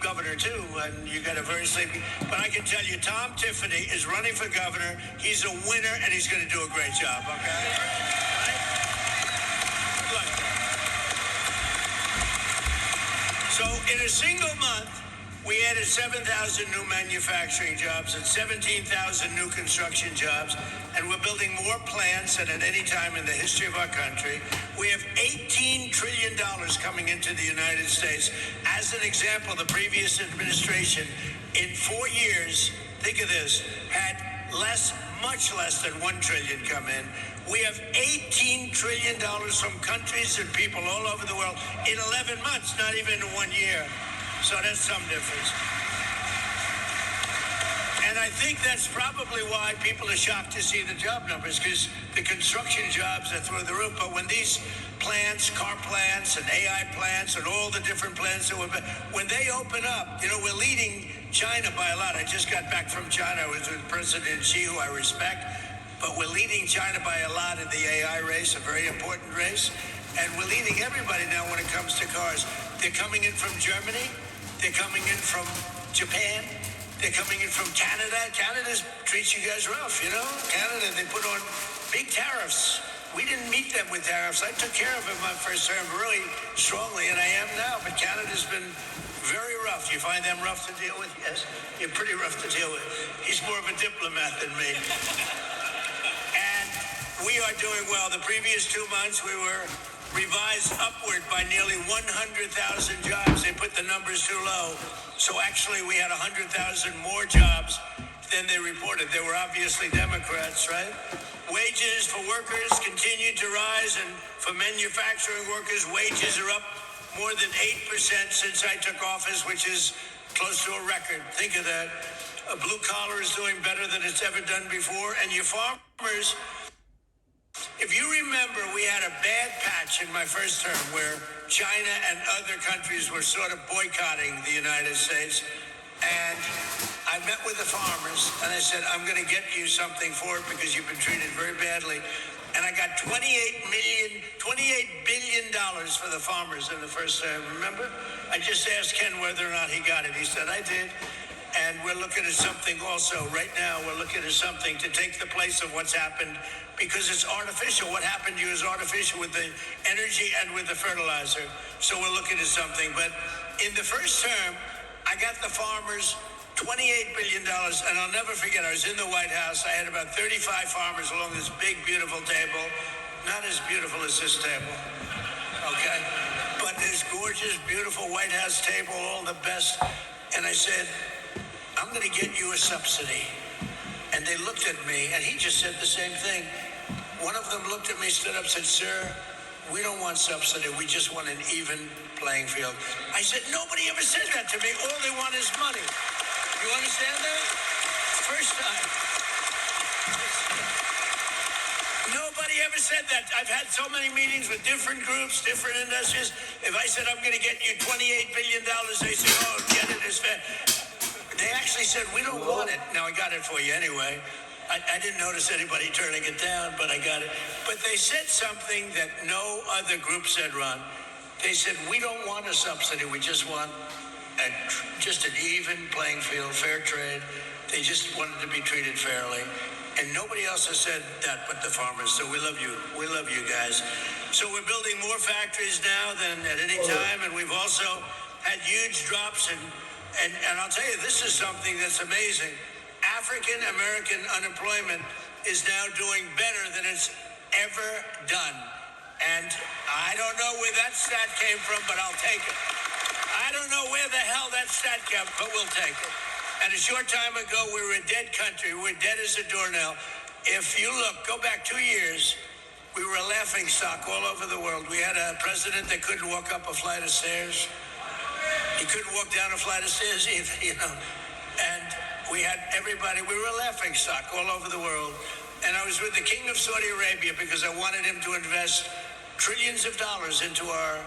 governor too, and you got a very sleepy. But I can tell you, Tom Tiffany is running for governor. He's a winner, and he's going to do a great job. Okay. Right? Good luck. So in a single month, we added 7,000 new manufacturing jobs and 17,000 new construction jobs, and we're building more plants than at any time in the history of our country. We have $18 trillion coming into the United States. As an example, the previous administration, in 4 years, think of this, had much less than $1 trillion come in. We have $18 trillion from countries and people all over the world in 11 months, not even in 1 year. So that's some difference. And I think that's probably why people are shocked to see the job numbers, because the construction jobs are through the roof. But when these plants, car plants and AI plants and all the different plants, when they open up, we're leading China by a lot. I just got back from China. I was with President Xi, who I respect. But we're leading China by a lot in the AI race, a very important race. And we're leading everybody now when it comes to cars. They're coming in from Germany. They're coming in from Japan. They're coming in from Canada. Canada treats you guys rough, Canada, they put on big tariffs. We didn't meet them with tariffs. I took care of it my first term really strongly, and I am now. But Canada's been very rough. You find them rough to deal with? Yes. You're pretty rough to deal with. He's more of a diplomat than me. And we are doing well. The previous 2 months, we were revised upward by nearly 100,000 jobs. They put the numbers too low. So actually we had 100,000 more jobs than they reported. They were obviously Democrats, right? Wages for workers continue to rise, and for manufacturing workers, wages are up more than 8% since I took office, which is close to a record. Think of that. A blue collar is doing better than it's ever done before. And your farmers, if you remember, we had a bad patch in my first term where China and other countries were sort of boycotting the United States. And I met with the farmers and I said, I'm going to get you something for it because you've been treated very badly. And I got $28 billion for the farmers in the first term. Remember? I just asked Ken whether or not he got it. He said, I did. And we're looking at something also. Right now, we're looking at something to take the place of what's happened, because it's artificial. What happened to you is artificial with the energy and with the fertilizer. So we're looking at something. But in the first term, I got the farmers $28 billion. And I'll never forget, I was in the White House. I had about 35 farmers along this big, beautiful table. Not as beautiful as this table, okay? But this gorgeous, beautiful White House table, all the best. And I said, I'm going to get you a subsidy. And they looked at me, and he just said the same thing. One of them looked at me, stood up, said, sir, we don't want subsidy. We just want an even playing field. I said, nobody ever said that to me. All they want is money. You understand that? First time. Nobody ever said that. I've had so many meetings with different groups, different industries. If I said, I'm going to get you $28 billion, they say, oh, get it, it's fair. They actually said, we don't want it. Now, I got it for you anyway. I didn't notice anybody turning it down, but I got it. But they said something that no other group said, Ron. They said, we don't want a subsidy. We just want just an even playing field, fair trade. They just wanted to be treated fairly. And nobody else has said that but the farmers. So we love you. We love you guys. So we're building more factories now than at any time. And we've also had huge drops in. And I'll tell you, this is something that's amazing. African American unemployment is now doing better than it's ever done. And I don't know where that stat came from, but I'll take it. I don't know where the hell that stat came, but we'll take it. And a short time ago, we were a dead country. We were dead as a doornail. If you look, go back 2 years, we were a laughing stock all over the world. We had a president that couldn't walk up a flight of stairs. He couldn't walk down a flight of stairs either, And we had everybody, we were a laughing stock all over the world. And I was with the King of Saudi Arabia because I wanted him to invest trillions of dollars into our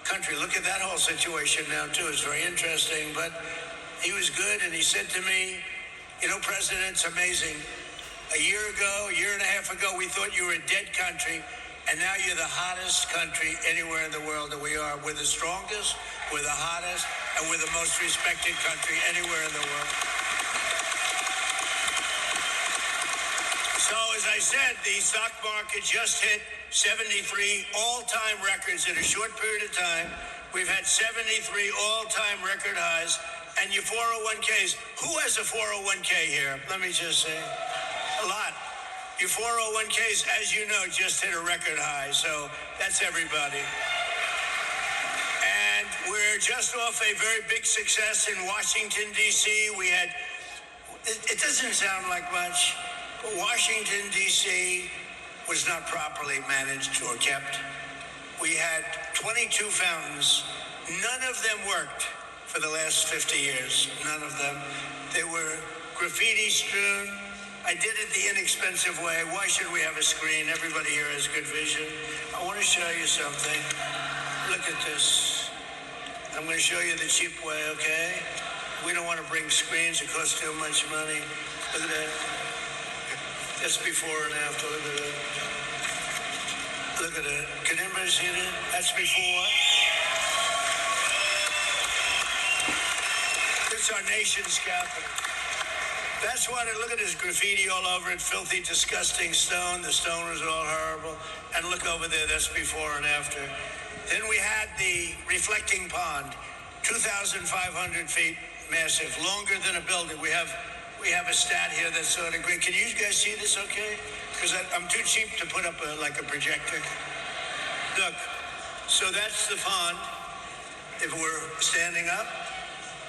country. Look at that whole situation now, too. It's very interesting. But he was good, and he said to me, President, it's amazing. A year and a half ago, we thought you were a dead country. And now you're the hottest country anywhere in the world that we are. We're the strongest. We're the hottest. and we're the most respected country anywhere in the world. So, as I said, the stock market just hit 73 all-time records in a short period of time. We've had 73 all-time record highs. And your 401ks, who has a 401k here? Let me just say, a lot. Your 401ks, as you know, just hit a record high. So that's everybody. And we're just off a very big success in Washington, D.C. We had, it doesn't sound like much, but Washington, D.C. was not properly managed or kept. We had 22 fountains. None of them worked for the last 50 years. None of them. They were graffiti strewn. I did it the inexpensive way. Why should we have a screen? Everybody here has good vision. I want to show you something. Look at this. I'm going to show you the cheap way, okay? We don't want to bring screens. It costs too much money. Look at that. That's before and after. Look at that. Look at it. Can anybody see that? That's before. It's our nation's capital. That's what it, look at this graffiti all over it, filthy, disgusting stone. The stone was all horrible. And look over there, that's before and after. Then we had the reflecting pond, 2,500 feet, massive, longer than a building. We have a stat here that's sort of great. Can you guys see this okay? Because I'm too cheap to put up like a projector. Look, so that's the pond. If we're standing up,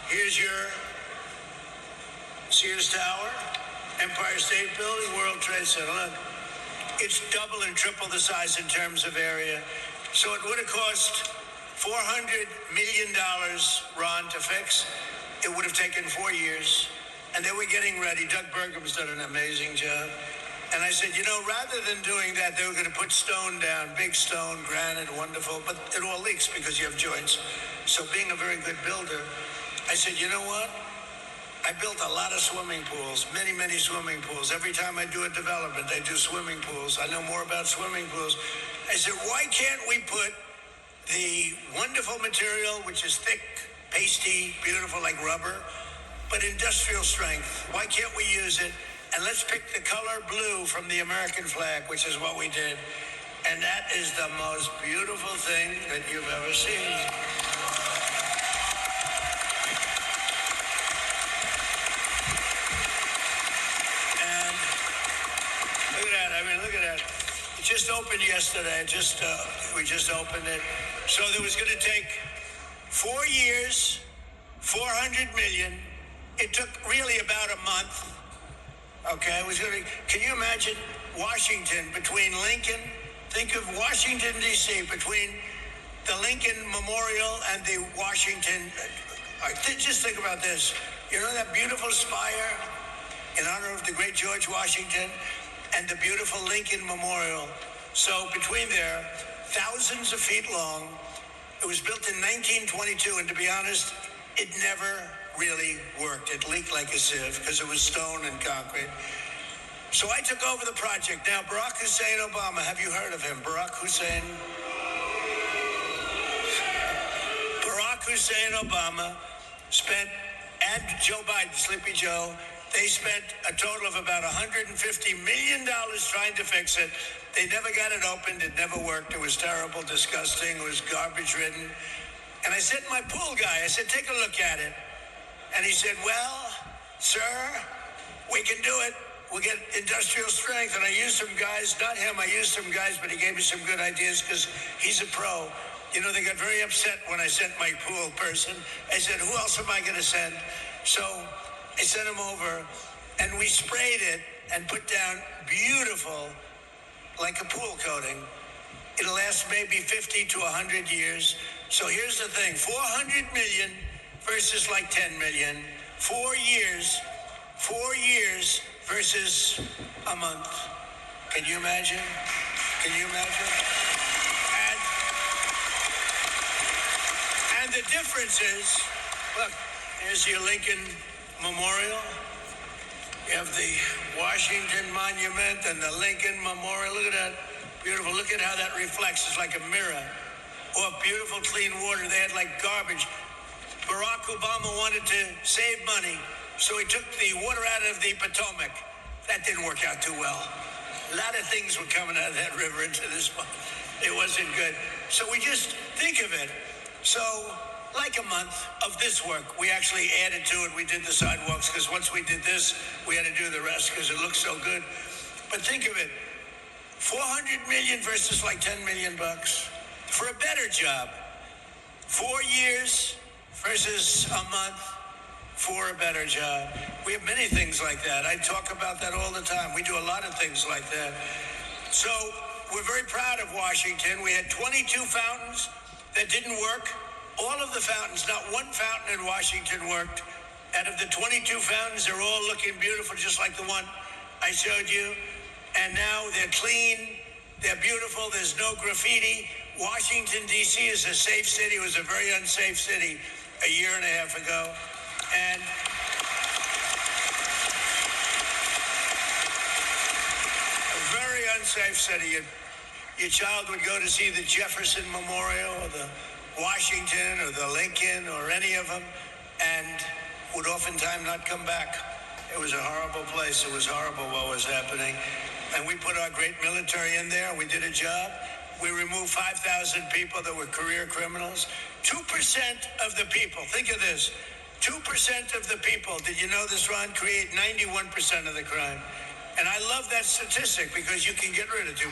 here's your Sears Tower, Empire State Building, World Trade Center. Look, it's double and triple the size in terms of area. So it would have cost $400 million, Ron, to fix. It would have taken 4 years. And they were getting ready. Doug Burgum's done an amazing job. And I said, you know, rather than doing that, they were going to put stone down, big stone, granite, wonderful, but it all leaks because you have joints. So being a very good builder, I said, you know what? I built a lot of swimming pools, many, many swimming pools. Every time I do a development, I do swimming pools. I know more about swimming pools. I said, why can't we put the wonderful material, which is thick, pasty, beautiful like rubber, but industrial strength? Why can't we use it? And let's pick the color blue from the American flag, which is what we did. And that is the most beautiful thing that you've ever seen. And look at that. I mean, look at that. It just opened yesterday. We just opened it. So there was going to take 4 years, 400 million. It took really about a month. Okay, it was going to be, can you imagine Washington between Lincoln, think of Washington, D.C., between the Lincoln Memorial and the Washington, just think about this. You know that beautiful spire in honor of the great George Washington and the beautiful Lincoln Memorial. So between there, thousands of feet long. It was built in 1922, and to be honest, it never really worked. It leaked like a sieve because it was stone and concrete. So I took over the project. Now, Barack Hussein Obama, have you heard of him? Barack Hussein Obama spent, and Joe Biden, Sleepy Joe, they spent a total of about $150 million trying to fix it. They never got it opened. It never worked. It was terrible, disgusting. It was garbage-ridden. And I said to my pool guy, I said, take a look at it. And he said, well, sir, we can do it. We'll get industrial strength. And I used some guys, not him, I used some guys, but he gave me some good ideas because he's a pro. You know, they got very upset when I sent my pool person. I said, who else am I going to send? So I sent him over, and we sprayed it and put down beautiful, like a pool coating. It'll last maybe 50 to 100 years. So here's the thing, 400 million versus like 10 million. 4 years versus a month. Can you imagine? Can you imagine? And the difference is, look, here's your Lincoln Memorial. You have the Washington Monument and the Lincoln Memorial. Look at that. Beautiful. Look at how that reflects. It's like a mirror. Oh, beautiful, clean water. They had like garbage. Barack Obama wanted to save money, so he took the water out of the Potomac. That didn't work out too well. A lot of things were coming out of that river into this one. It wasn't good. So we just think of it. So like a month of this work, we actually added to it. We did the sidewalks because once we did this, we had to do the rest because it looked so good. But think of it, 400 million versus like 10 million bucks for a better job. 4 years versus a month for a better job. We have many things like that. I talk about that all the time. We do a lot of things like that. So we're very proud of Washington. We had 22 fountains that didn't work. All of the fountains, not one fountain in Washington worked. Out of the 22 fountains, they're all looking beautiful, just like the one I showed you. And now they're clean, they're beautiful, there's no graffiti. Washington, D.C. is a safe city. It was a very unsafe city a year and a half ago. And a very unsafe city. Your child would go to see the Jefferson Memorial or the Washington or the Lincoln or any of them and would oftentimes not come back. It was a horrible place. It was horrible what was happening. And we put our great military in there. We did a job. We removed 5,000 people that were career criminals. 2% of the people, think of this, 2% of the people, did you know this, Ron, create 91% of the crime. And I love that statistic because you can get rid of 2%.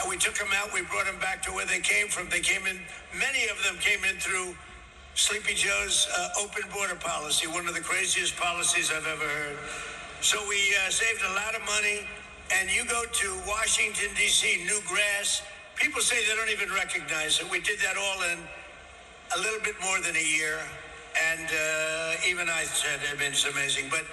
And we took them out. We brought them back to where they came from. They came in, many of them came in through Sleepy Joe's open border policy, one of the craziest policies I've ever heard. So we saved a lot of money. And you go to Washington, D.C., new grass. People say they don't even recognize it. We did that all in a little bit more than a year. And even I said, I mean, it's amazing. But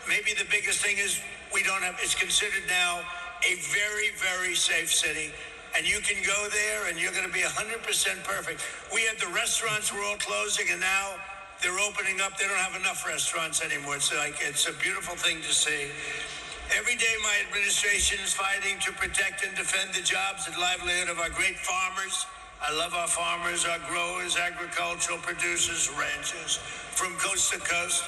maybe the biggest thing is we don't have, it's considered now a very, very safe city. And you can go there and you're going to be 100% perfect. We had the restaurants were all closing and now they're opening up. They don't have enough restaurants anymore. It's like, it's a beautiful thing to see. Every day my administration is fighting to protect and defend the jobs and livelihood of our great farmers. I love our farmers, our growers, agricultural producers, ranchers from coast to coast.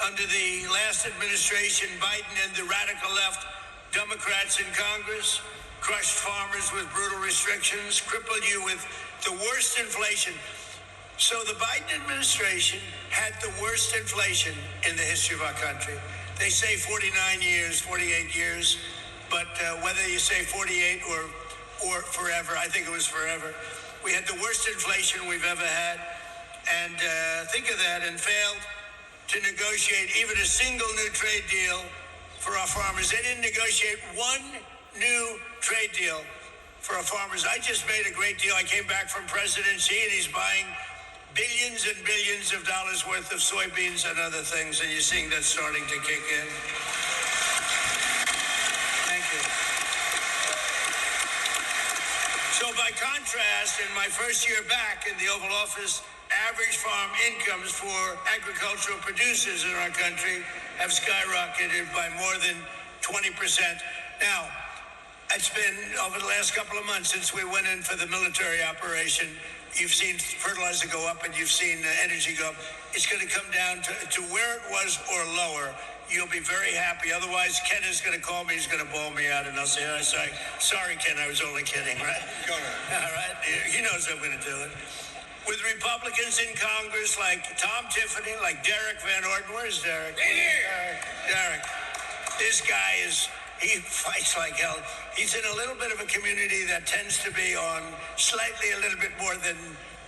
Under the last administration, Biden and the radical left Democrats in Congress crushed farmers with brutal restrictions, crippled you with the worst inflation. So the Biden administration had the worst inflation in the history of our country. They say 49 years, 48 years, but whether you say 48 or forever, I think it was forever. We had the worst inflation we've ever had, and think of that, and failed to negotiate even a single new trade deal for our farmers. They didn't negotiate one new trade deal for our farmers. I just made a great deal. I came back from President Xi, and he's buying billions and billions of dollars worth of soybeans and other things, and you're seeing that starting to kick in. Thank you. So by contrast, in my first year back in the Oval Office, average farm incomes for agricultural producers in our country have skyrocketed by more than 20%. Now, it's been over the last couple of months since we went in for the military operation. You've seen fertilizer go up and you've seen energy go up. It's going to come down to where it was or lower. You'll be very happy. Otherwise, Ken is going to call me. He's going to bawl me out, and I'll say, oh, sorry, Ken, I was only kidding, right? Go ahead. All right? He knows I'm going to do it. With Republicans in Congress like Tom Tiffany, like Derek Van Orden. Where's Derek? Derek. This guy he fights like hell. He's in a little bit of a community that tends to be on slightly a little bit more than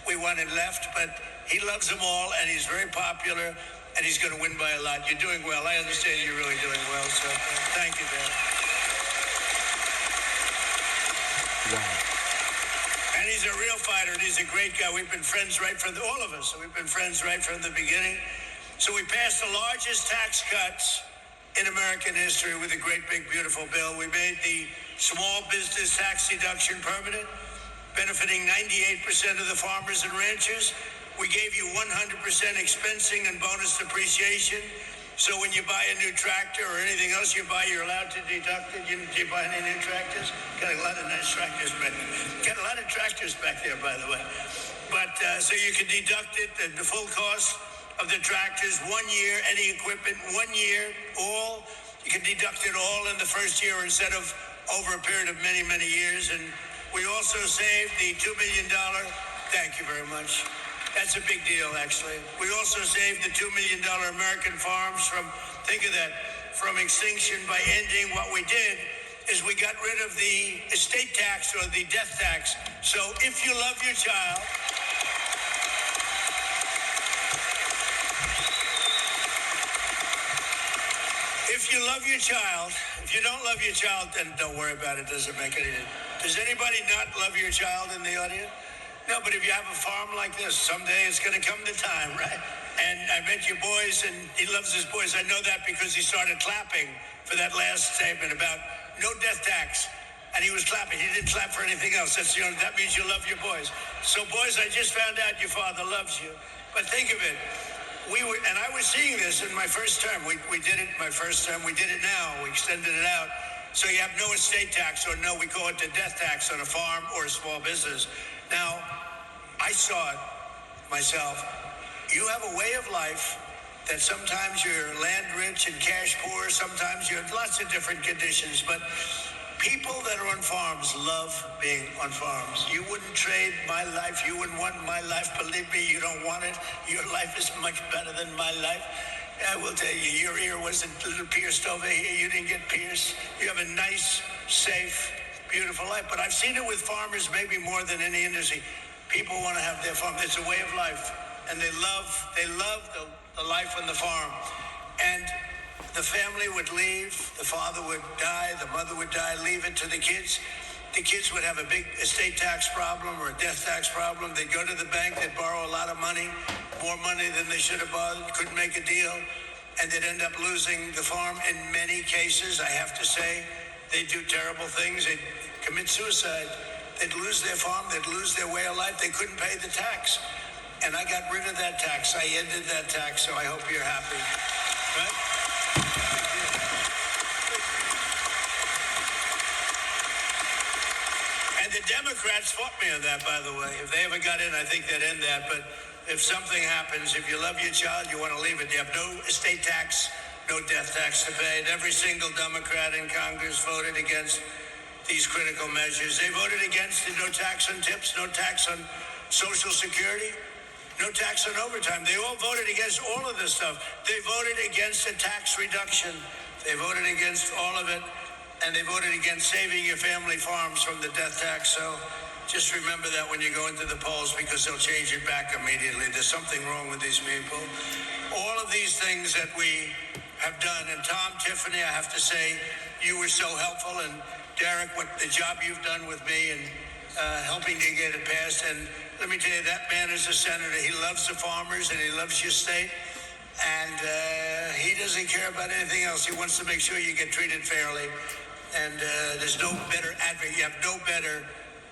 we wanted left, but he loves them all, and he's very popular, and he's going to win by a lot. You're doing well. I understand you're really doing well, so thank you, Dan. Wow. And he's a real fighter, and he's a great guy. We've been friends all of us, we've been friends right from the beginning. So we passed the largest tax cuts in American history with a great, big, beautiful bill. We made the small business tax deduction permanent, benefiting 98% of the farmers and ranchers. We gave you 100% expensing and bonus depreciation. So when you buy a new tractor or anything else you buy, you're allowed to deduct it. Do you buy any new tractors? Got a lot of nice tractors back there. Got a lot of tractors back there, by the way. But so you can deduct it, the full cost of the tractors, 1 year, any equipment, 1 year, all. You can deduct it all in the first year instead of over a period of many, many years. And we also saved the $2 million. Thank you very much. That's a big deal, actually. We also saved the $2 million American farms from, think of that, from extinction by ending. What we did is we got rid of the estate tax or the death tax. So if you love your child, if you love your child, if you don't love your child, then don't worry about it. Doesn't make any difference. Does anybody not love your child in the audience? No, but if you have a farm like this, someday it's going to come the time, right? And I met your boys, and he loves his boys. I know that because he started clapping for that last statement about no death tax. And he was clapping. He didn't clap for anything else. That means you love your boys. So, boys, I just found out your father loves you. But think of it. And I was seeing this in my first term. We did it my first term. We did it now. We extended it out. So you have no estate tax, or no, we call it the death tax on a farm or a small business. Now, I saw it myself. You have a way of life that sometimes you're land rich and cash poor. Sometimes you have lots of different conditions. But people that are on farms love being on farms. You wouldn't trade my life. You wouldn't want my life. Believe me, you don't want it. Your life is much better than my life. I will tell you, your ear wasn't a little pierced over here. You didn't get pierced. You have a nice, safe, beautiful life. But I've seen it with farmers maybe more than any industry. People want to have their farm. It's a way of life. And they love the life on the farm. And the family would leave. The father would die. The mother would die. Leave it to the kids. The kids would have a big estate tax problem or a death tax problem. They'd go to the bank. They'd borrow a lot of money, more money than they should have borrowed. Couldn't make a deal. And they'd end up losing the farm. In many cases, I have to say, they'd do terrible things. They'd commit suicide. They'd lose their farm. They'd lose their way of life. They couldn't pay the tax. And I got rid of that tax. I ended that tax, so I hope you're happy. Right? And the Democrats fought me on that, by the way. If they ever got in, I think they'd end that. But if something happens, if you love your child, you want to leave it. You have no estate tax, no death tax to pay. And every single Democrat in Congress voted against these critical measures. They voted against the no tax on tips, no tax on Social Security, no tax on overtime. They all voted against all of this stuff. They voted against a tax reduction. They voted against all of it. And they voted against saving your family farms from the death tax. So just remember that when you go into the polls, because they'll change it back immediately. There's something wrong with these people. All of these things that we have done. And Tom, Tiffany, I have to say, you were so helpful. And Derek, what the job you've done with me and helping to get it passed. And let me tell you, that man is a senator. He loves the farmers and he loves your state. And he doesn't care about anything else. He wants to make sure you get treated fairly. And there's no better advocate. You have no better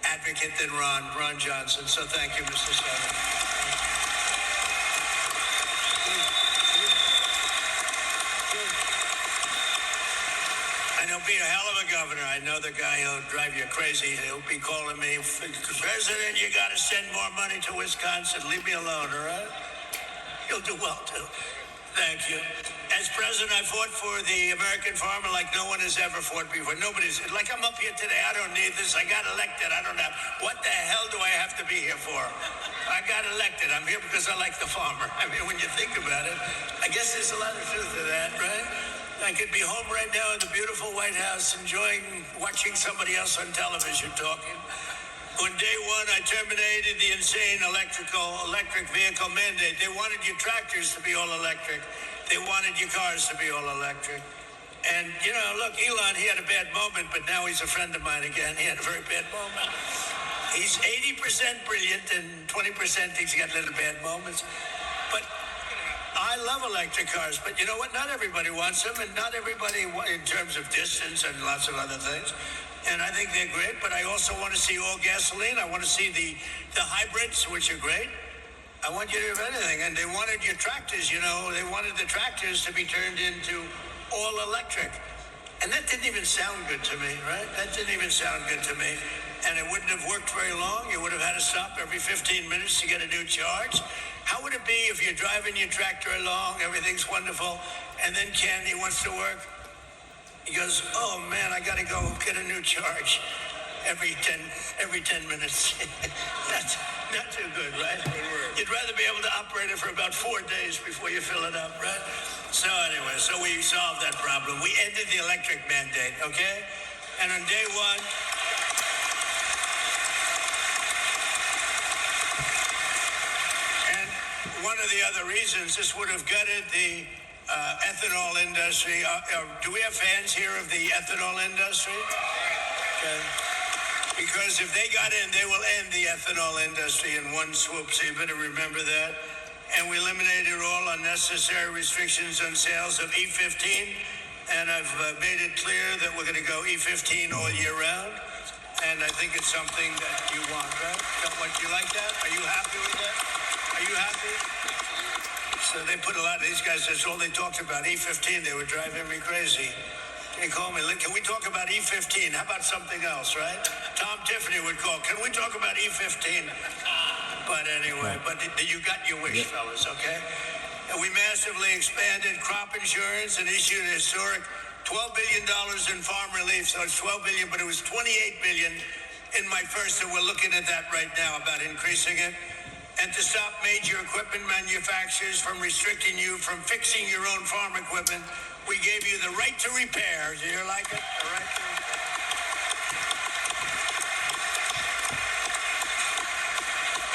advocate than Ron Johnson. So thank you, Mr. Senator. And he'll be a hell of a governor. I know the guy who'll drive you crazy. He'll be calling me, President, you got to send more money to Wisconsin. Leave me alone, all right? He'll do well, too. Thank you. As president, I fought for the American farmer like no one has ever fought before. Nobody's, like I'm up here today, I don't need this. I got elected, I don't have. What the hell do I have to be here for? I got elected. I'm here because I like the farmer. I mean, when you think about it, I guess there's a lot of truth to that, right? I could be home right now in the beautiful White House watching somebody else on television talking. On day one, I terminated the insane electric vehicle mandate. They wanted your tractors to be all electric. They wanted your cars to be all electric. And, you know, look, Elon, he had a bad moment, but now he's a friend of mine again. He had a very bad moment. He's 80% brilliant and 20% thinks he got little bad moments. But I love electric cars, but you know what? Not everybody wants them, and not everybody, in terms of distance and lots of other things. And I think they're great, but I also want to see all gasoline. I want to see the hybrids, which are great. I want you to have anything. And they wanted your tractors, you know. They wanted the tractors to be turned into all electric. And that didn't even sound good to me, right? That didn't even sound good to me. and it wouldn't have worked very long. You would have had to stop every 15 minutes to get a new charge. How would it be if you're driving your tractor along, everything's wonderful, and then Ken, he wants to work? He goes, oh man, I gotta go get a new charge every 10 minutes. That's not too good, right? You'd rather be able to operate it for about 4 days before you fill it up, right? So anyway, so we solved that problem. We ended the electric mandate, okay? And on day one, and one of the other reasons, this would have gutted the ethanol industry. Do we have fans here of the ethanol industry? Okay. Because if they got in, they will end the ethanol industry in one swoop, so you better remember that. And we eliminated all unnecessary restrictions on sales of E15, and I've made it clear that we're going to go E15 all year round, and I think it's something that you want, right? You like that? Are you happy with that? Are you happy? So they put a lot of these guys, that's all they talked about, E15. They were driving me crazy. They call me, can we talk about E15? How about something else, right? Tom Tiffany would call, can we talk about E15? But anyway, but you got your wish, fellas, okay? And we massively expanded crop insurance and issued a historic $12 billion in farm relief. So it's $12 billion, but it was $28 billion in my first, and we're looking at that right now about increasing it. And to stop major equipment manufacturers from restricting you from fixing your own farm equipment, we gave you the right to repair. Do you like it? The right to repair.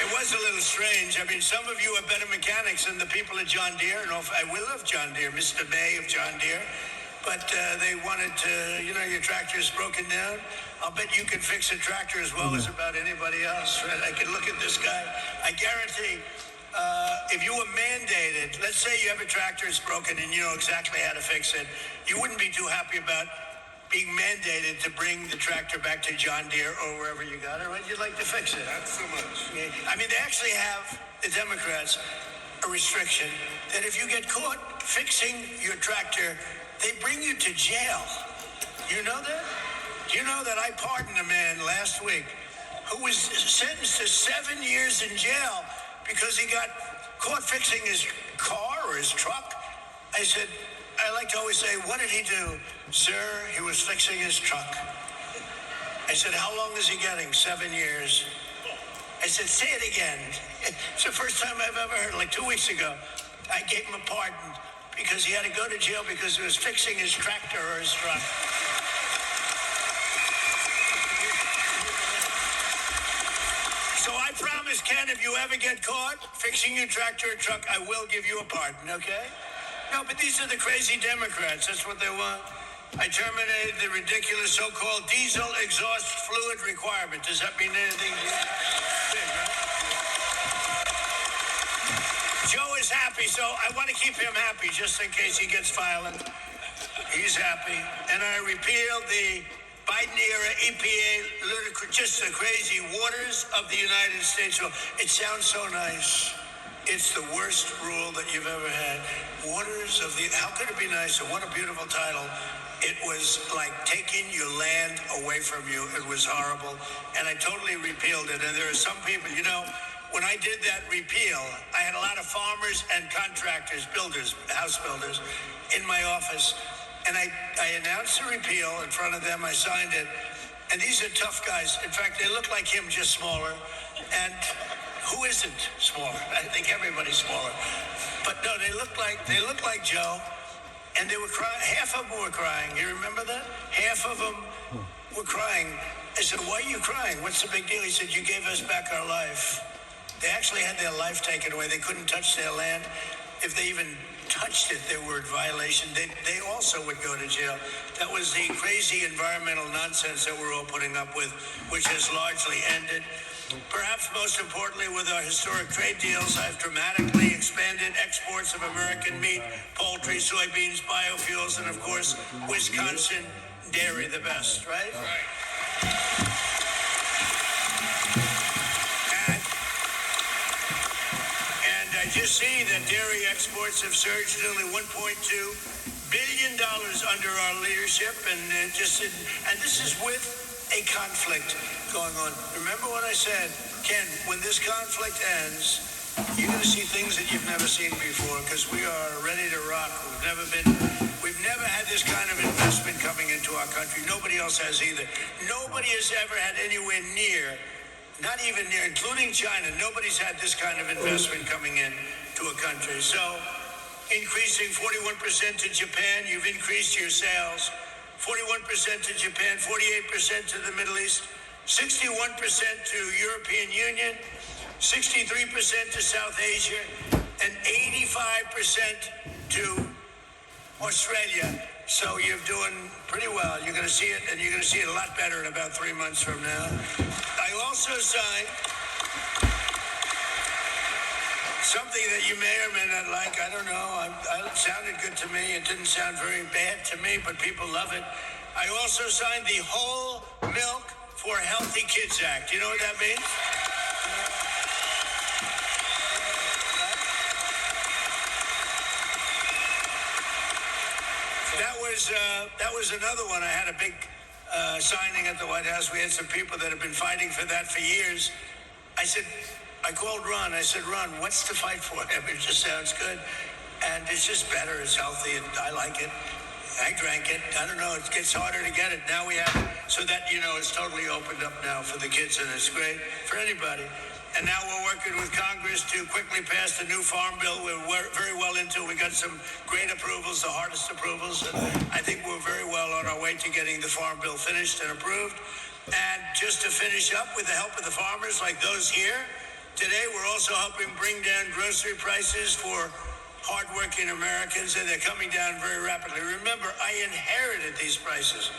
It was a little strange. I mean, some of you are better mechanics than the people at John Deere. And we love John Deere, Mr. May of John Deere. But they wanted to, your tractor's broken down. I'll bet you can fix a tractor as well as about anybody else, right? I can look at this guy. I guarantee if you were mandated, let's say you have a tractor that's broken and you know exactly how to fix it, you wouldn't be too happy about being mandated to bring the tractor back to John Deere or wherever you got it, right? You'd like to fix it. Not so much. I mean, they actually have, the Democrats, a restriction that if you get caught fixing your tractor, they bring you to jail. You know that? Do you know that I pardoned a man last week who was sentenced to 7 years in jail because he got caught fixing his car or his truck? I said, I like to always say, what did he do? Sir, he was fixing his truck. I said, how long is he getting? 7 years. I said, say it again. It's the first time I've ever heard, like 2 weeks ago. I gave him a pardon because he had to go to jail because he was fixing his tractor or his truck. So I promise, Ken, if you ever get caught fixing your tractor or truck, I will give you a pardon, okay? No, but these are the crazy Democrats. That's what they want. I terminated the ridiculous so-called diesel exhaust fluid requirement. Does that mean anything to you? Big, right? Joe is happy, so I want to keep him happy just in case he gets violent. He's happy. And I repealed the Biden-era EPA ludicrous, just the crazy waters of the United States. It sounds so nice. It's the worst rule that you've ever had. Waters of the, how could it be nicer? What a beautiful title. It was like taking your land away from you. It was horrible. And I totally repealed it. And there are some people, when I did that repeal, I had a lot of farmers and contractors, builders, house builders, in my office. And I announced the repeal in front of them. I signed it. And these are tough guys. In fact, they look like him, just smaller. And who isn't smaller? I think everybody's smaller. But no, they look like Joe. And they were crying. Half of them were crying. You remember that? Half of them were crying. I said, why are you crying? What's the big deal? He said, you gave us back our life. They actually had their life taken away. They couldn't touch their land. If they even touched it, they were in violation. They also would go to jail. That was the crazy environmental nonsense that we're all putting up with, which has largely ended. Perhaps most importantly, with our historic trade deals, I've dramatically expanded exports of American meat, poultry, soybeans, biofuels, and of course, Wisconsin dairy, the best, right? And I just see that dairy exports have surged nearly $1.2 billion under our leadership, and this is with a conflict going on. Remember what I said, Ken, when this conflict ends, you're going to see things that you've never seen before because we are ready to rock. We've never had this kind of investment coming into our country. Nobody else has either. Nobody has ever had anywhere near, not even near, including China, nobody's had this kind of investment coming in to a country. So increasing 41% to Japan, you've increased your sales. 41% to Japan, 48% to the Middle East, 61% to European Union, 63% to South Asia, and 85% to Australia. So you're doing pretty well. You're going to see it, and you're going to see it a lot better in about 3 months from now. I also signed something that you may or may not like. I don't know. It sounded good to me. It didn't sound very bad to me, but people love it. I also signed the Whole Milk for Healthy Kids Act. You know what that means? That was another one. I had a big signing at the White House. We had some people that have been fighting for that for years. I called Ron. I said, Ron, what's to fight for? I mean, it just sounds good. And it's just better. It's healthy. And I like it. I drank it. I don't know. It gets harder to get it. Now we have it. So that, it's totally opened up now for the kids. And it's great for anybody. And now we're working with Congress to quickly pass the new farm bill. We're very well into it. We got some great approvals, the hardest approvals. And I think we're very well on our way to getting the farm bill finished and approved. And just to finish up, with the help of the farmers like those here, today we're also helping bring down grocery prices for hardworking Americans, and they're coming down very rapidly. Remember, I inherited these prices.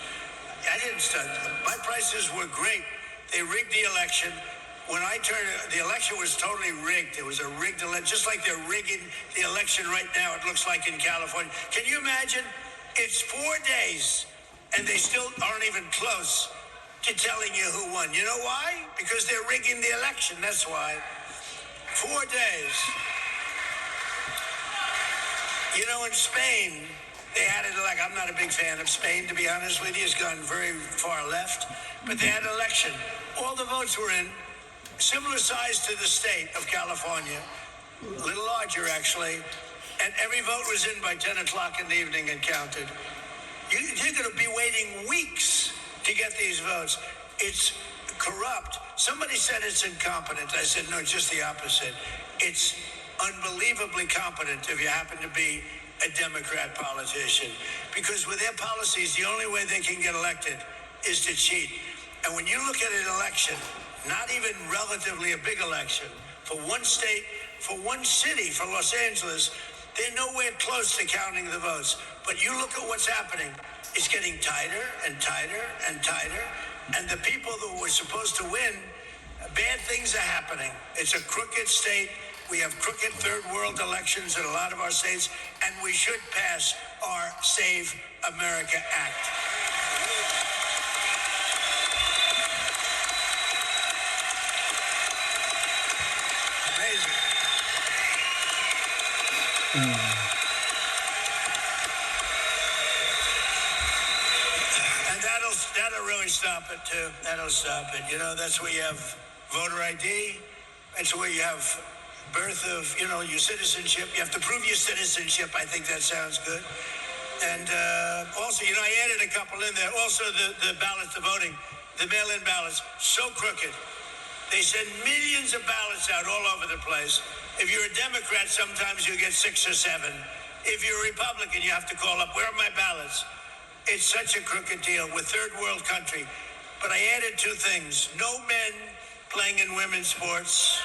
I didn't start them. My prices were great. They rigged the election. When I turned, the election was totally rigged. It was a rigged election, just like they're rigging the election right now, it looks like in California. Can you imagine? It's 4 days, and they still aren't even close to telling you who won. You know why? Because they're rigging the election, that's why. 4 days. In Spain, they had it like, I'm not a big fan of Spain, to be honest with you. It's gone very far left. But they had an election. All the votes were in. Similar size to the state of California. A little larger, actually. And every vote was in by 10 o'clock in the evening and counted. You're going to be waiting weeks to get these votes. It's corrupt. Somebody said it's incompetent. I said, no, just the opposite. It's unbelievably competent if you happen to be a Democrat politician. Because with their policies, the only way they can get elected is to cheat. And when you look at an election, not even relatively a big election, for one state, for one city, for Los Angeles, they're nowhere close to counting the votes. But you look at what's happening, it's getting tighter and tighter and tighter. And the people that were supposed to win, bad things are happening. It's a crooked state. We have crooked third world elections in a lot of our states, and we should pass our Save America Act. Amazing. And that'll really stop it too. That'll stop it. That's where you have voter ID. That's where you have birth of, your citizenship. You have to prove your citizenship. I think that sounds good. And also, I added a couple in there. Also, the ballots, the voting, the mail-in ballots, so crooked. They send millions of ballots out all over the place. If you're a Democrat, sometimes you get 6 or 7. If you're a Republican, you have to call up, where are my ballots? It's such a crooked deal with third world country. But I added 2 things. No men playing in women's sports.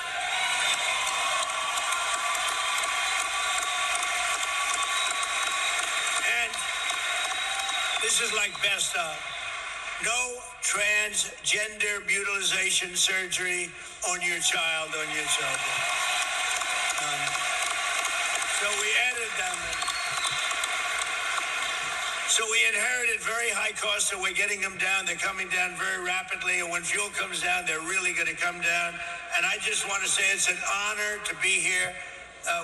This is like best of. No transgender mutilization surgery on your child, on your children. So we added them in. So we inherited very high costs, so we're getting them down. They're coming down very rapidly, and when fuel comes down, they're really going to come down. And I just want to say it's an honor to be here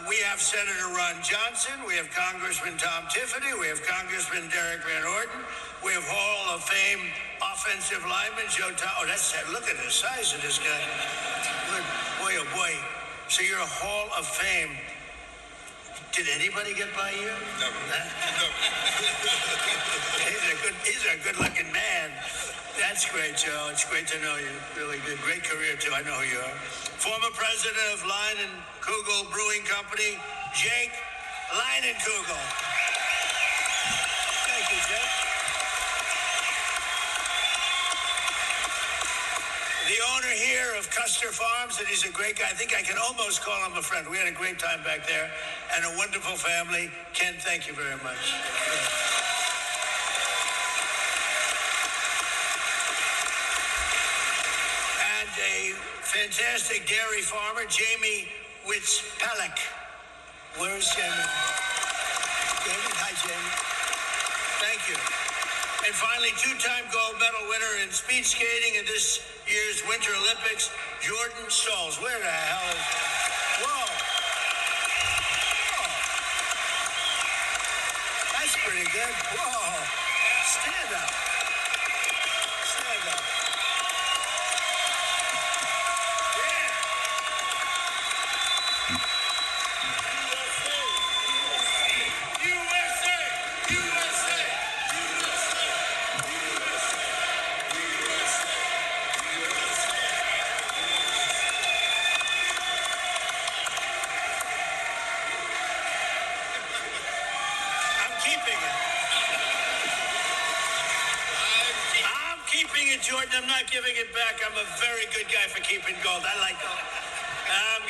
We have Senator Ron Johnson. We have Congressman Tom Tiffany. We have Congressman Derek Van Orden. We have Hall of Fame offensive lineman Joe Thomas. Oh, that's that. Look at the size of this guy. Look, boy, oh boy. So you're a Hall of Fame. Did anybody get by you? Never. Never. He's a good-looking man. That's great, Joe. It's great to know you. Really good. Great career, too. I know who you are. Former president of Leinenkugel Brewing Company, Jake Leinenkugel. Thank you, Jake. The owner here of Custer Farms, and he's a great guy. I think I can almost call him a friend. We had a great time back there and a wonderful family. Ken, thank you very much. And a fantastic dairy farmer, Jamie Witzpelek. Where's Jamie? Jamie? Hi, Jamie. Thank you. And finally, two-time gold medal winner in speed skating in this year's Winter Olympics, Jordan Stolz. Where the hell is that? Whoa. That's pretty good. Whoa. Stand up. Stand up. Yeah. USA! USA! Jordan, I'm not giving it back. I'm a very good guy for keeping gold. I like gold. I'm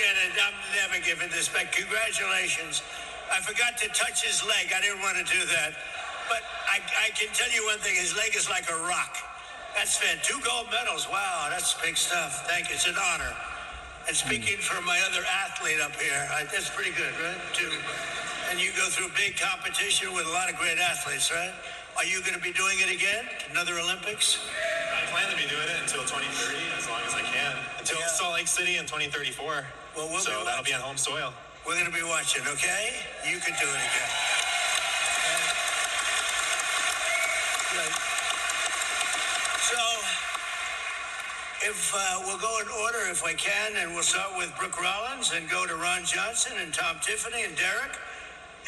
never giving this back. Congratulations. I forgot to touch his leg. I didn't want to do that. But I can tell you one thing. His leg is like a rock. That's fantastic. 2 gold medals. Wow, that's big stuff. Thank you. It's an honor. And speaking for my other athlete up here, that's pretty good, right? And you go through big competition with a lot of great athletes, right? Are you going to be doing it again? Another Olympics? I plan to be doing it until 2030, as long as I can. Until Salt Lake City in 2034. Well, so that'll be on home soil. We're going to be watching, okay? You can do it again. Right. So, if we'll go in order if I can, and we'll start with Brooke Rollins and go to Ron Johnson and Tom Tiffany and Derek.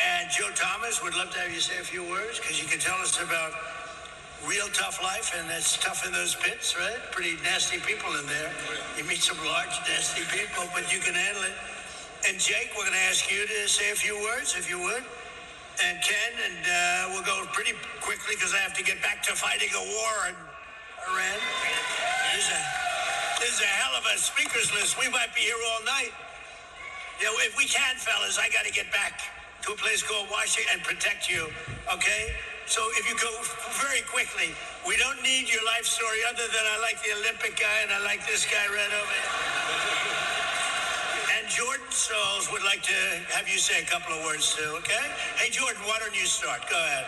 And Joe Thomas, would love to have you say a few words, because you can tell us about real tough life, and it's tough in those pits, right? Pretty nasty people in there. You meet some large, nasty people, but you can handle it. And Jake, we're going to ask you to say a few words, if you would. And Ken, and we'll go pretty quickly, because I have to get back to fighting a war in Iran. This is a hell of a speakers list. We might be here all night. You know, if we can, fellas, I got to get back to a place called Washington and protect you, okay? So if you go very quickly, we don't need your life story other than I like the Olympic guy and I like this guy right over here. And Jordan Stolz would like to have you say a couple of words too, okay? Hey, Jordan, why don't you start? Go ahead.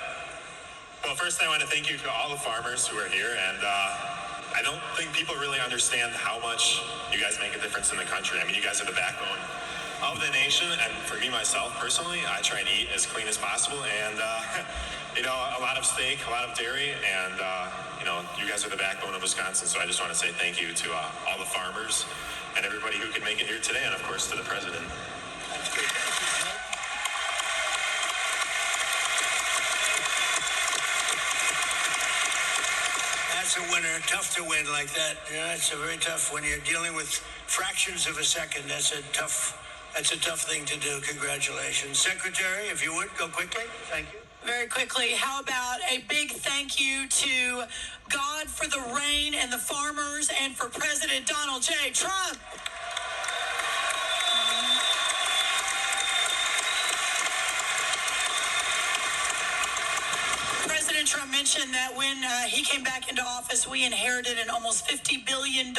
Well, first I want to thank you to all the farmers who are here, and I don't think people really understand how much you guys make a difference in the country. I mean, you guys are the backbone of the nation, and for me, myself, personally, I try and eat as clean as possible, and you know, a lot of steak, a lot of dairy, and you know, you guys are the backbone of Wisconsin, so I just want to say thank you to all the farmers and everybody who could make it here today, and of course to the president. That's good. That's a winner. Tough to win like that. Yeah, it's a very tough when you're dealing with fractions of a second. That's a tough thing to do. Congratulations. Secretary, if you would, go quickly. Thank you. Very quickly, how about a big thank you to God for the rain and the farmers and for President Donald J. Trump. President Trump mentioned that when he came back into office, we inherited an almost $50 billion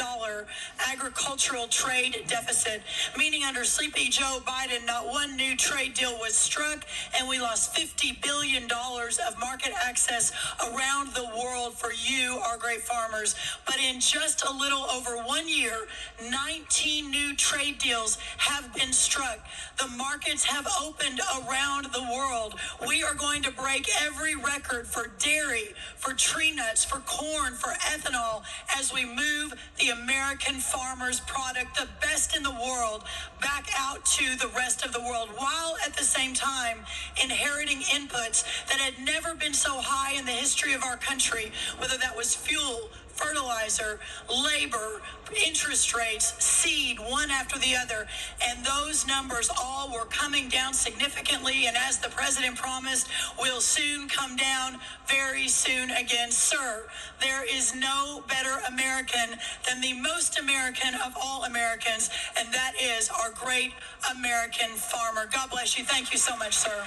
agricultural trade deficit, meaning under Sleepy Joe Biden, not one new trade deal was struck, and we lost $50 billion of market access around the world for you, our great farmers. But in just a little over 1 year, 19 new trade deals have been struck. The markets have opened around the world. We are going to break every record for dairy, for tree nuts, for corn, for ethanol, as we move the American farmer's product, the best in the world, back out to the rest of the world, while at the same time inheriting inputs that had never been so high in the history of our country, whether that was fuel, fertilizer, labor, interest rates, seed, one after the other. And those numbers all were coming down significantly. And as the president promised, will soon come down very soon again. Sir, there is no better American than the most American of all Americans, and that is our great American farmer. God bless you. Thank you so much, sir.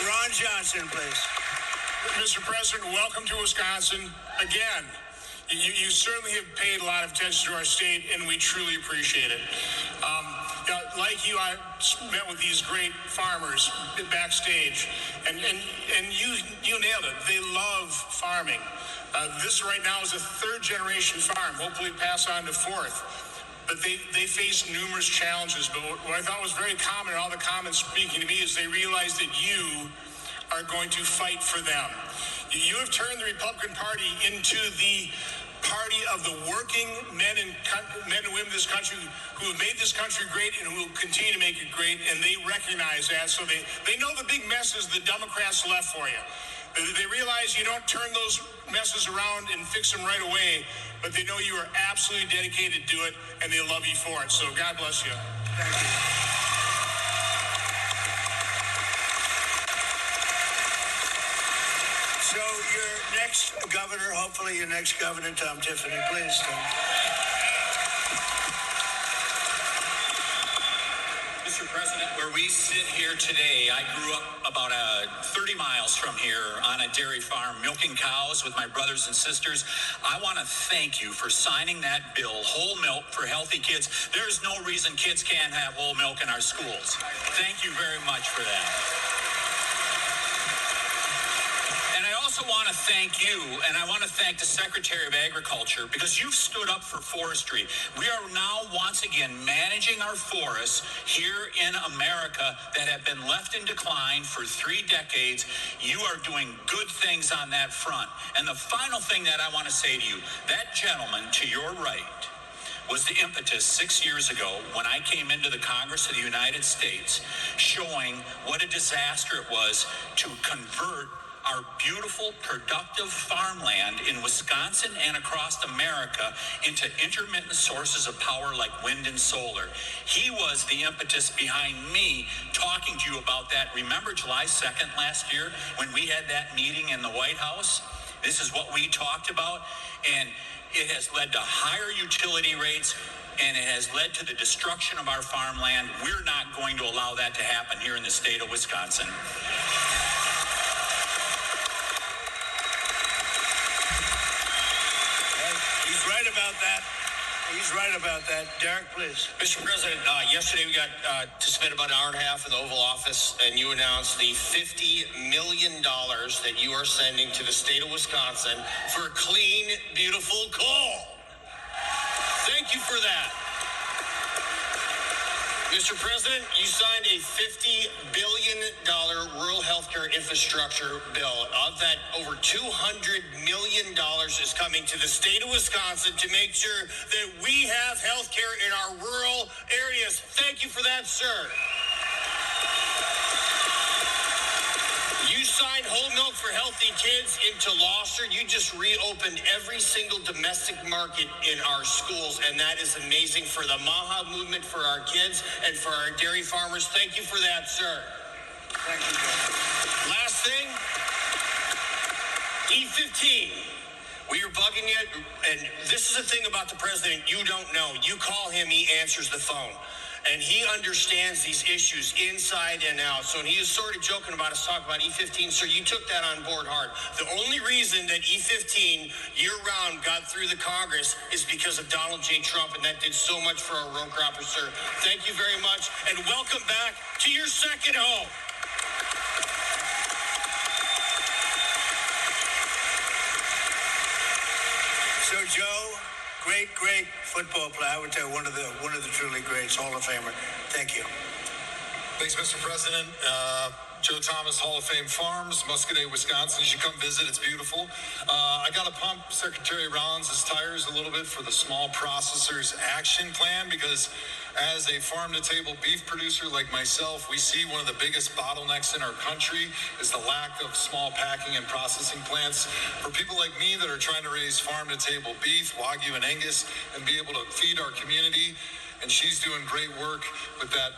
Ron Johnson, please. Mr. President, welcome to Wisconsin again. You certainly have paid a lot of attention to our state, and we truly appreciate it. Like you, I met with these great farmers backstage, and you nailed it. They love farming. This right now is a third-generation farm, hopefully pass on to fourth. But they face numerous challenges. But what I thought was very common in all the comments speaking to me is they realize that you are going to fight for them. You have turned the Republican Party into the party of the working men and women of this country who have made this country great and who will continue to make it great, and they recognize that. So they know the big messes the Democrats left for you. They realize you don't turn those messes around and fix them right away, but they know you are absolutely dedicated to do it, and they love you for it. So God bless you. Thank you. So your next governor, hopefully your next governor, Tom Tiffany, please. Tom. Mr. President, where we sit here today, I grew up about 30 miles from here on a dairy farm, milking cows with my brothers and sisters. I want to thank you for signing that bill, whole milk for healthy kids. There's no reason kids can't have whole milk in our schools. Thank you very much for that. And I also want to thank you, and I want to thank the Secretary of Agriculture, because you've stood up for forestry. We are now once again managing our forests here in America that have been left in decline for 3 decades. You are doing good things on that front. And the final thing that I want to say to you, that gentleman to your right was the impetus 6 years ago when I came into the Congress of the United States, showing what a disaster it was to convert our beautiful, productive farmland in Wisconsin and across America into intermittent sources of power like wind and solar. He was the impetus behind me talking to you about that. Remember July 2nd last year when we had that meeting in the White House? This is what we talked about, and it has led to higher utility rates, and it has led to the destruction of our farmland. We're not going to allow that to happen here in the state of Wisconsin. He's right about that. He's right about that. Derek, please. Mr. President, yesterday we got to spend about an hour and a half in the Oval Office, and you announced the $50 million that you are sending to the state of Wisconsin for clean, beautiful coal. Thank you for that. Mr. President, you signed a $50 billion rural healthcare infrastructure bill. Of that, over $200 million is coming to the state of Wisconsin to make sure that we have healthcare in our rural areas. Thank you for that, sir. You signed whole milk for healthy kids into law, sir. You just reopened every single domestic market in our schools, and that is amazing for the MAHA movement, for our kids, and for our dairy farmers. Thank you for that, sir. Thank you, Derek. Last thing, E15. We are bugging you, and this is the thing about the president you don't know. You call him, he answers the phone. and he understands these issues inside and out. So when he was sort of joking about us talking about E15, sir, you took that on board hard. The only reason that E15 year-round got through the Congress is because of Donald J. Trump, and that did so much for our row croppers, sir. Thank you very much, and welcome back to your second home. So Joe, great football player. I would tell you one of the truly greats, Hall of Famer. Thank you. Thanks, Mr. President. Joe Thomas, Hall of Fame Farms, Muscadet, Wisconsin. You should come visit. It's beautiful. I got to pump Secretary Rollins' tires a little bit for the Small Processors Action Plan, because as a farm-to-table beef producer like myself, we see one of the biggest bottlenecks in our country is the lack of small packing and processing plants. For people like me that are trying to raise farm-to-table beef, Wagyu and Angus, and be able to feed our community, and she's doing great work with that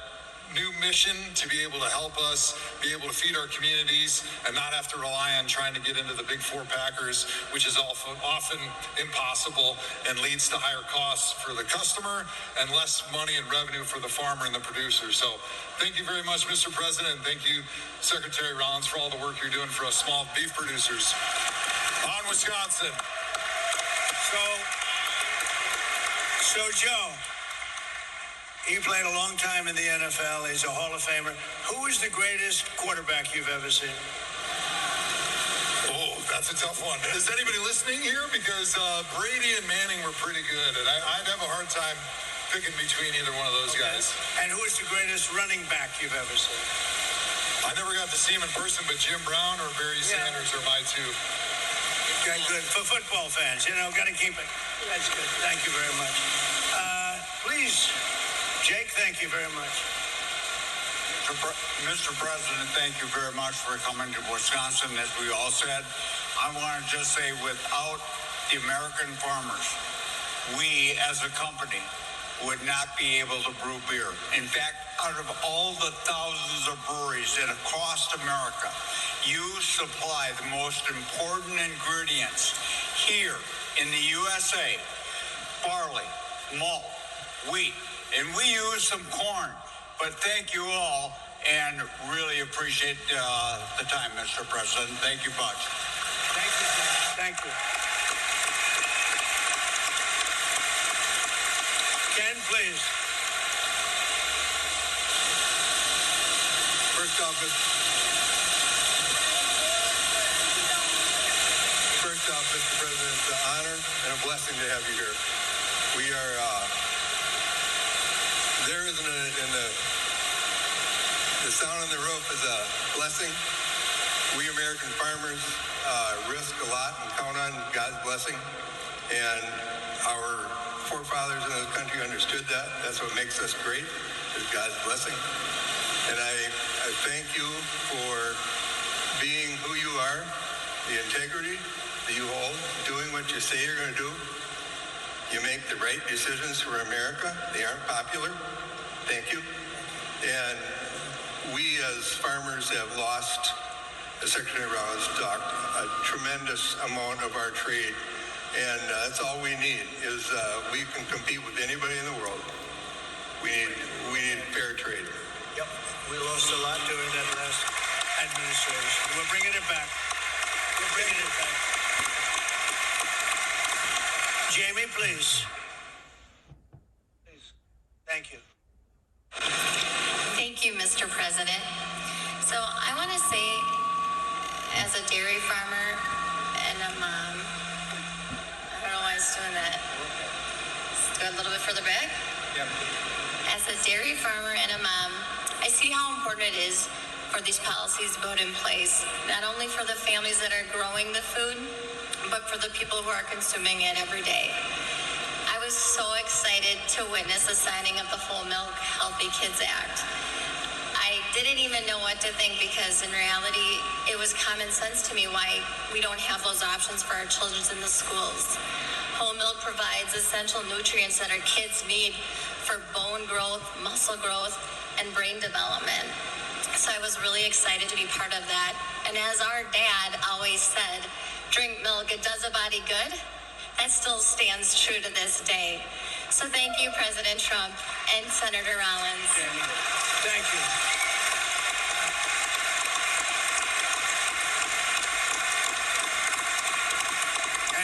new mission to be able to help us be able to feed our communities and not have to rely on trying to get into the big four packers, which is often impossible and leads to higher costs for the customer and less money and revenue for the farmer and the producer. So thank you very much, Mr. President, and thank you, Secretary Rollins, for all the work you're doing for us small beef producers. On Wisconsin. So Joe, he played a long time in the NFL. He's a Hall of Famer. Who is the greatest quarterback you've ever seen? Oh, that's a tough one. Is anybody listening here? Because Brady and Manning were pretty good, and I'd have a hard time picking between either one of those guys. And who is the greatest running back you've ever seen? I never got to see him in person, but Jim Brown or Barry Sanders are my two. Okay, good. For football fans, got to keep it. That's good. Thank you very much. Please, Jake, thank you very much. Mr. President, thank you very much for coming to Wisconsin. As we all said, I want to just say, without the American farmers, we as a company would not be able to brew beer. In fact, out of all the thousands of breweries that across America, you supply the most important ingredients here in the USA: barley, malt, wheat, and we use some corn. But thank you all, and really appreciate the time, Mr. President. Thank you much. Thank you, Jake. Thank you. Ken, please. First off, Mr. President, it's an honor and a blessing to have you here. We are, there isn't in the sound on the roof is a blessing. We American farmers risk a lot and count on God's blessing. And our forefathers in this country understood that. That's what makes us great, is God's blessing. And I thank you for being who you are, the integrity that you hold, doing what you say you're going to do. You make the right decisions for America. They aren't popular. Thank you. And we as farmers have lost, as Secretary Rollins talked, a tremendous amount of our trade. And that's all we need is we can compete with anybody in the world. We need fair trade. Yep. We lost a lot during that last administration. We're bringing it back. Jamie, please. Thank you. Thank you, Mr. President. So I want to say, as a dairy farmer and a mom, I don't know why I was doing that. Let's go a little bit further back. Yep. As a dairy farmer and a mom, I see how important it is for these policies to be put in place, not only for the families that are growing the food, but for the people who are consuming it every day. I was so excited to witness the signing of the Whole Milk Healthy Kids Act. I didn't even know what to think, because in reality, it was common sense to me why we don't have those options for our children in the schools. Whole milk provides essential nutrients that our kids need for bone growth, muscle growth, and brain development. So I was really excited to be part of that. And as our dad always said, drink milk, it does a body good. That still stands true to this day. So thank you, President Trump and Senator Rollins. Thank you.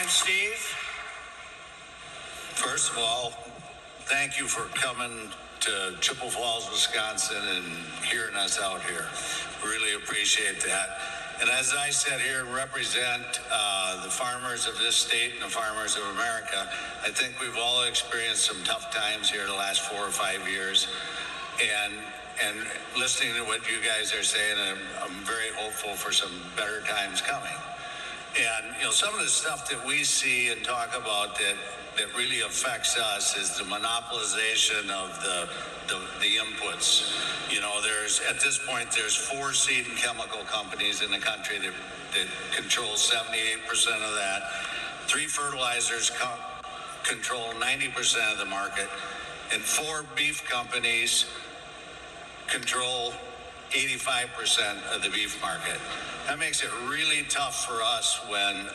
And Steve? First of all, thank you for coming to Chippewa Falls, Wisconsin, and hearing us out here. Really appreciate that. And as I sit here and represent the farmers of this state and the farmers of America, I think we've all experienced some tough times here the last 4 or 5 years. And listening to what you guys are saying, I'm very hopeful for some better times coming. And, you know, some of the stuff that we see and talk about that really affects us is the monopolization of the inputs. You know, at this point, there's 4 seed and chemical companies in the country that control 78% of that. 3 fertilizers control 90% of the market, and 4 beef companies control 85% of the beef market. That makes it really tough for us when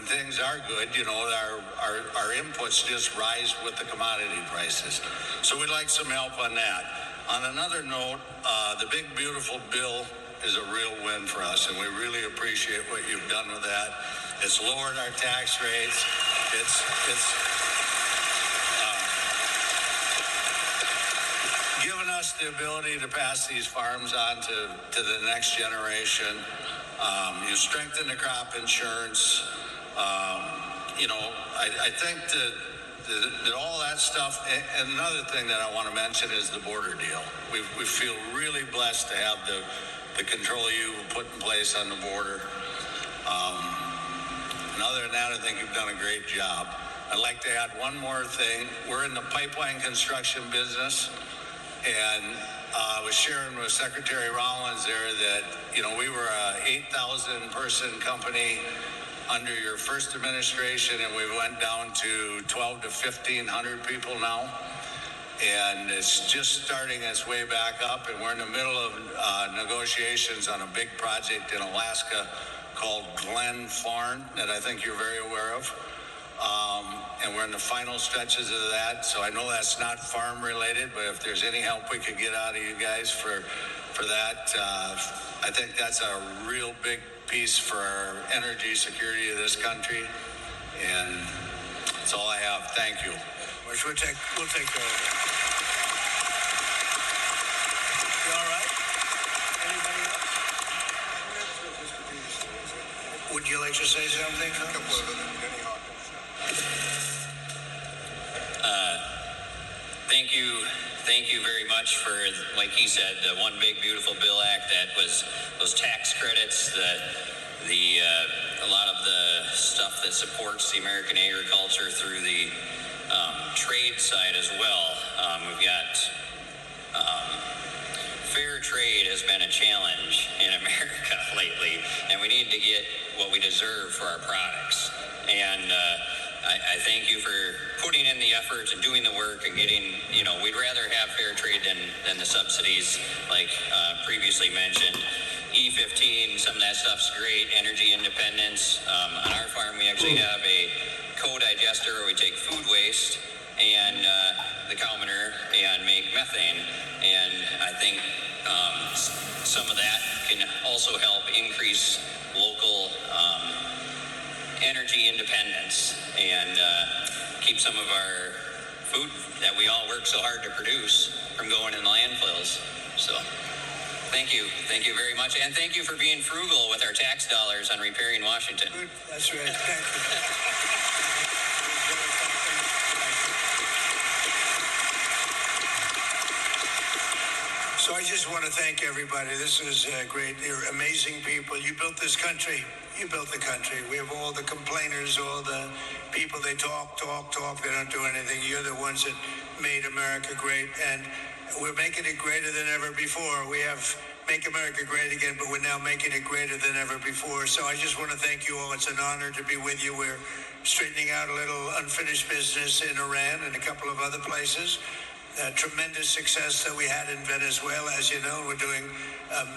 things are good. You know, our inputs just rise with the commodity prices. So we'd like some help on that. On another note, the big beautiful bill is a real win for us, and we really appreciate what you've done with that. It's lowered our tax rates. It's given us the ability to pass these farms on to the next generation. You strengthen the crop insurance. You know, I think that all that stuff, and another thing that I want to mention is the border deal. We feel really blessed to have the control you put in place on the border. And other than that, I think you've done a great job. I'd like to add one more thing. We're in the pipeline construction business, and I was sharing with Secretary Rollins there that, you know, we were a 8,000 person company under your first administration, and we went down to 12 to 1,500 people now. And it's just starting its way back up, and we're in the middle of negotiations on a big project in Alaska called Glen Farm that I think you're very aware of. And we're in the final stretches of that, so I know that's not farm related, but if there's any help we could get out of you guys for that, I think that's a real big piece for our energy security of this country. And that's all I have. Thank you. Which we'll take care of it. You all right? Anybody else? Would you like to say something? Thank you very much for, like he said, the One Big Beautiful Bill Act. That was those tax credits, a lot of the stuff that supports the American agriculture through the trade side as well. We've got fair trade has been a challenge in America lately, and we need to get what we deserve for our products. And I thank you for putting in the effort and doing the work and getting, you know, we'd rather have fair trade than the subsidies like previously mentioned. E15, some of that stuff's great. Energy independence. On our farm, we actually have a co-digester where we take food waste and the cow manure and make methane. And I think some of that can also help increase local energy independence and keep some of our food that we all work so hard to produce from going in the landfills. So thank you very much, and thank you for being frugal with our tax dollars on repairing Washington. Good. That's right. Thank you. So I just want to thank everybody. This is great. You're amazing people. You built this country. You built the country. We have all the complainers, all the people, they talk. They don't do anything. You're the ones that made America great, and we're making it greater than ever before. We have Make America Great Again, but we're now making it greater than ever before. So I just want to thank you all. It's an honor to be with you. We're straightening out a little unfinished business in Iran and a couple of other places. tremendous success that we had in Venezuela. As you know, we're doing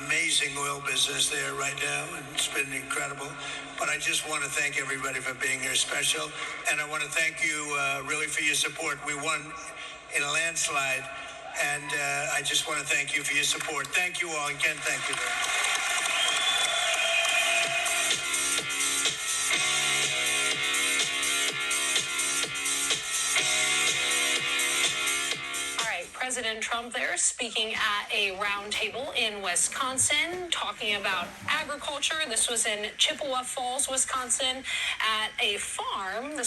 amazing oil business there right now, and it's been incredible. But I just want to thank everybody for being here special, and I want to thank you really for your support. We won in a landslide, and I just want to thank you for your support. Thank you all, and Ken, thank you very much. President Trump there speaking at a roundtable in Wisconsin, talking about agriculture. This was in Chippewa Falls, Wisconsin, at a farm. This